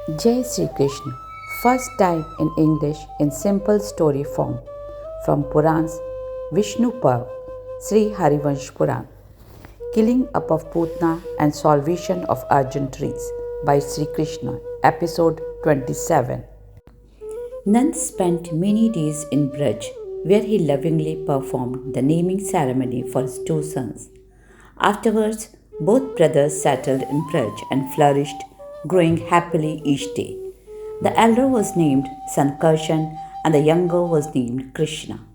Jai Sri Krishna, first time in English in simple story form from Puran's Vishnu Parv, ShriHarivansh Puran, Killing up of Putana and Salvation of Arjuna trees by Sri Krishna, Episode-27. Nand spent many days in Braj, where he lovingly performed the naming ceremony for his two sons. Afterwards, both brothers settled in Braj and flourished, growing happily each day. The elder was named Sankarshan and the younger was named Krishna.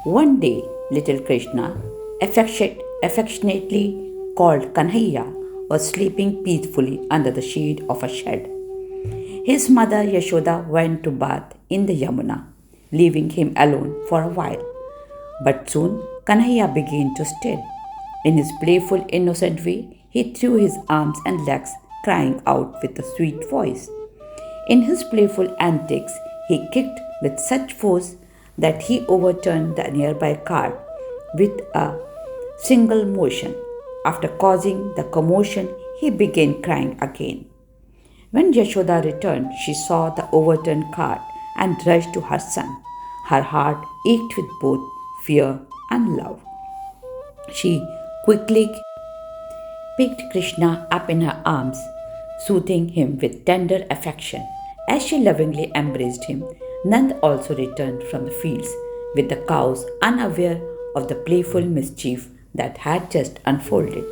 One day, little Krishna, affectionately called Kanhaiya, was sleeping peacefully under the shade of a shed. His mother Yashoda went to bath in the Yamuna, leaving him alone for a while. But soon Kanhaiya began to stir. In his playful, innocent way, he threw his arms and legs, crying out with a sweet voice. In his playful antics, he kicked with such force that he overturned the nearby cart with a single motion. After causing the commotion, he began crying again. When Yashoda returned, she saw the overturned cart and rushed to her son. Her heart ached with both fear and love. She quickly picked Krishna up in her arms, soothing him with tender affection. As she lovingly embraced him, Nand also returned from the fields with the cows, unaware of the playful mischief that had just unfolded.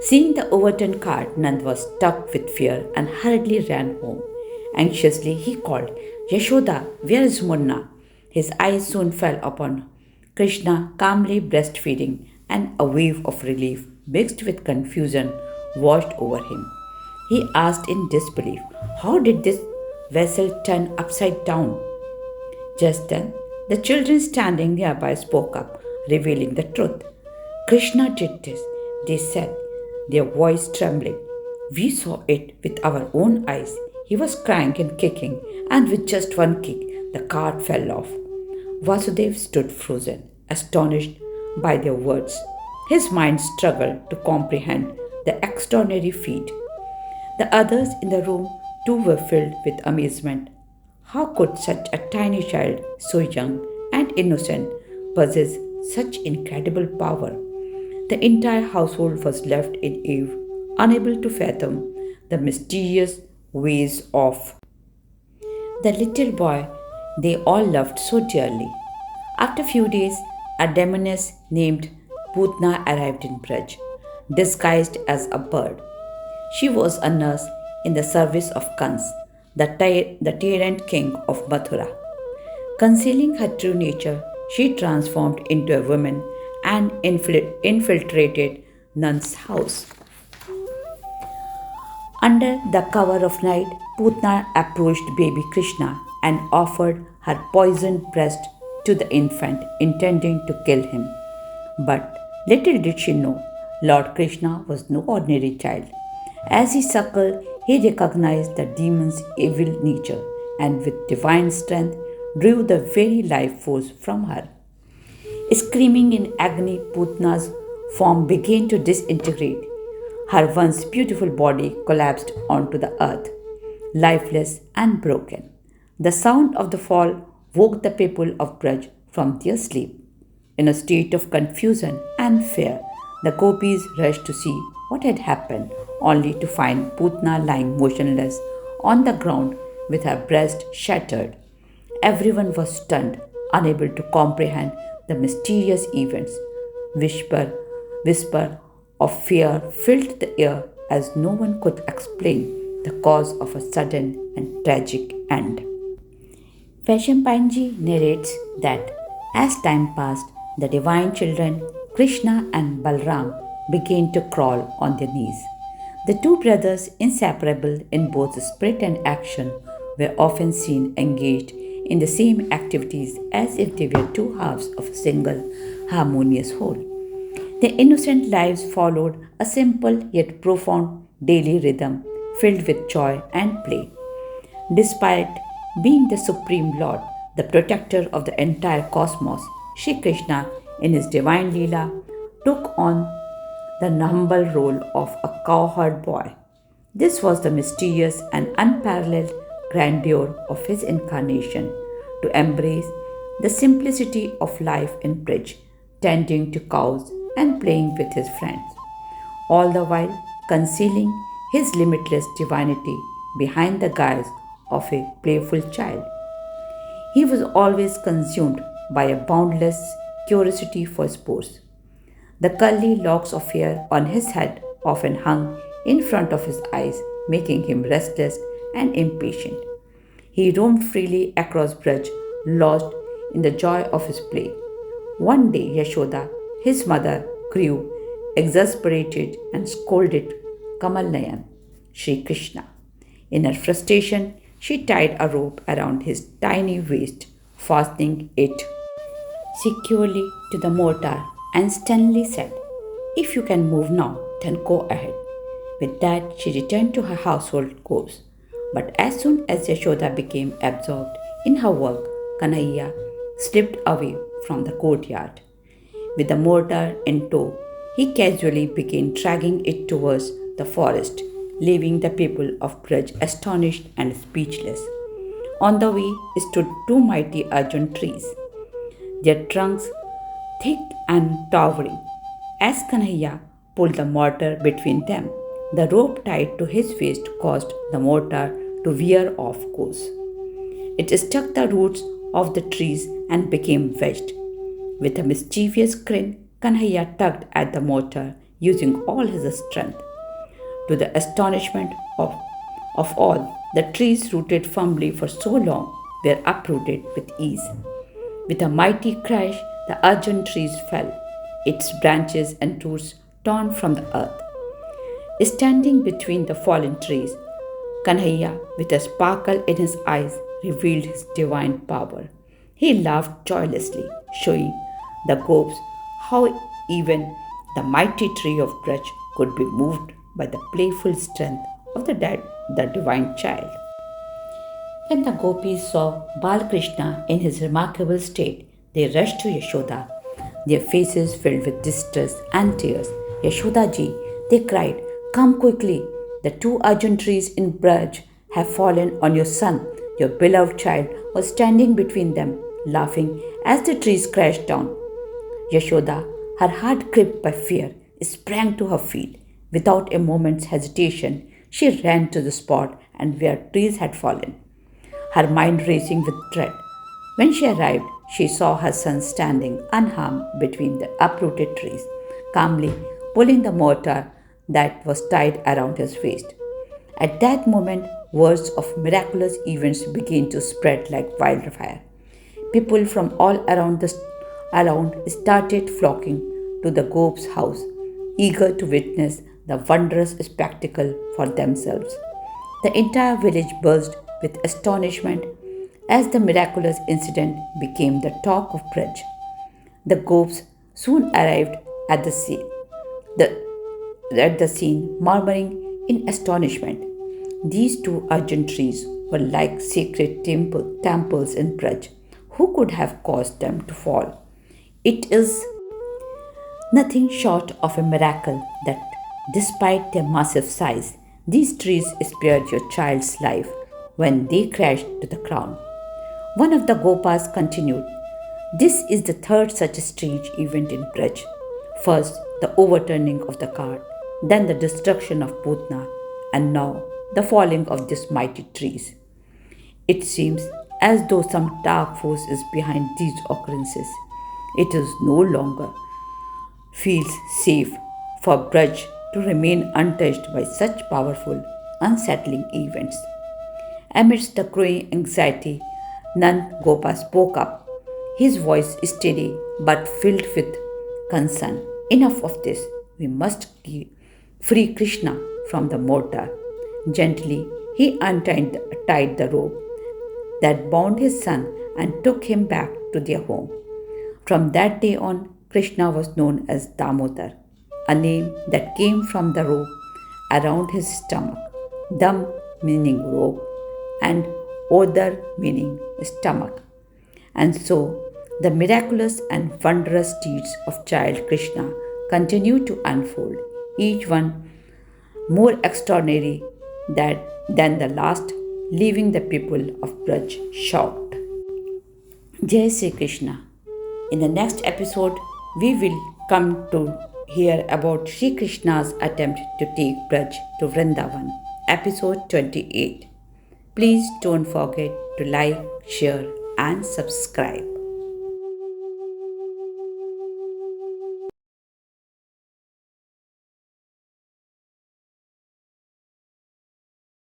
Seeing the overturned cart, Nand was struck with fear and hurriedly ran home. Anxiously, he called, "Yashoda, where is Munna?" His eyes soon fell upon Krishna calmly breastfeeding, and a wave of relief mixed with confusion washed over him. He asked in disbelief, "How did this vessel turn upside down?" Just then, the children standing nearby spoke up, revealing the truth. "Krishna did this," they said, their voice trembling. "We saw it with our own eyes. He was crying and kicking, and with just one kick, the cart fell off." Vasudev stood frozen, astonished by their words. His mind struggled to comprehend the extraordinary feat. The others in the room too were filled with amazement. How could such a tiny child, so young and innocent, possess such incredible power? The entire household was left in awe, unable to fathom the mysterious ways of the little boy they all loved so dearly. After a few days, a demoness named Putana arrived in Braj, disguised as a bird. She was a nurse in the service of Kans, the tyrant king of Mathura. Concealing her true nature, she transformed into a woman and infiltrated Nand's house. Under the cover of night, Putana approached baby Krishna and offered her poisoned breast to the infant, intending to kill him. But little did she know, Lord Krishna was no ordinary child. As he suckled, he recognized the demon's evil nature and with divine strength drew the very life force from her. Screaming in agony, Putana's form began to disintegrate. Her once beautiful body collapsed onto the earth, lifeless and broken. The sound of the fall woke the people of Braj from their sleep. In a state of confusion and fear, the gopis rushed to see what had happened, only to find Putana lying motionless on the ground with her breast shattered. Everyone was stunned, unable to comprehend the mysterious events. Whisper of fear filled the air as no one could explain the cause of a sudden and tragic end. Vaishnapanji narrates that as time passed, the divine children Krishna and Balram began to crawl on their knees. The two brothers, inseparable in both spirit and action, were often seen engaged in the same activities as if they were two halves of a single harmonious whole. Their innocent lives followed a simple yet profound daily rhythm filled with joy and play. Despite being the Supreme Lord, the protector of the entire cosmos, Shri Krishna, in his divine Leela, took on the humble role of a cowherd boy. This was the mysterious and unparalleled grandeur of his incarnation to embrace the simplicity of life in bridge, tending to cows and playing with his friends, all the while concealing his limitless divinity behind the guise of a playful child. He was always consumed by a boundless curiosity for sports. The curly locks of hair on his head often hung in front of his eyes, making him restless and impatient. He roamed freely across bridge, lost in the joy of his play. One day, Yashoda, his mother, grew exasperated and scolded Kamal Nayan, Shri Krishna. In her frustration, she tied a rope around his tiny waist, fastening it securely to the mortar, and sternly said, "If you can move now, then go ahead." With that, she returned to her household chores. But as soon as Yashoda became absorbed in her work, Kanhaiya slipped away from the courtyard. With the mortar in tow, he casually began dragging it towards the forest, leaving the people of Braj astonished and speechless. On the way stood two mighty Arjun trees, their trunks thick and towering. As Kanhaiya pulled the mortar between them, the rope tied to his waist caused the mortar to veer off course. It struck the roots of the trees and became wedged. With a mischievous grin, Kanhaiya tugged at the mortar, using all his strength. To the astonishment of all, the trees rooted firmly for so long were uprooted with ease. With a mighty crash, the Arjun trees fell, its branches and roots torn from the earth. Standing between the fallen trees, Kanhaiya, with a sparkle in his eyes, revealed his divine power. He laughed joyously, showing the gopis how even the mighty tree of Braj could be moved by the playful strength of the divine child. When the gopis saw Balkrishna in his remarkable state, they rushed to Yashoda, their faces filled with distress and tears. "Yashoda ji," they cried, "come quickly. The two Arjun trees in Braj have fallen on your son." Your beloved child was standing between them, laughing as the trees crashed down. Yashoda, her heart gripped by fear, sprang to her feet. Without a moment's hesitation, she ran to the spot and where trees had fallen, her mind racing with dread. When she arrived, she saw her son standing unharmed between the uprooted trees, calmly pulling the mortar that was tied around his waist. At that moment, words of miraculous events began to spread like wildfire. People from all around started flocking to the gop's house, eager to witness the wondrous spectacle for themselves. The entire village buzzed with astonishment as the miraculous incident became the talk of Braj. The gopis soon arrived at the scene, murmuring in astonishment. These two Arjun trees were like sacred temples in Braj. Who could have caused them to fall? It is nothing short of a miracle that, despite their massive size, these trees spared your child's life when they crashed to the ground. One of the Gopas continued, "This is the third such strange event in Braj. First, the overturning of the cart, then the destruction of Putana, and now the falling of these mighty trees. It seems as though some dark force is behind these occurrences. It is no longer feels safe for Braj to remain untouched by such powerful, unsettling events." Amidst the growing anxiety, Nand Gopa spoke up, his voice steady but filled with concern. "Enough of this. We must free Krishna from the mortar." Gently, he tied the rope that bound his son and took him back to their home. From that day on, Krishna was known as Damodar, a name that came from the rope around his stomach. Dam meaning rope and Odar meaning stomach. And so, the miraculous and wondrous deeds of child Krishna continue to unfold, each one more extraordinary Then the last, leaving the people of Braj shocked. Jai Sri Krishna. In the next episode, we will come to hear about Sri Krishna's attempt to take Braj to Vrindavan. Episode 28. Please don't forget to like, share, and subscribe.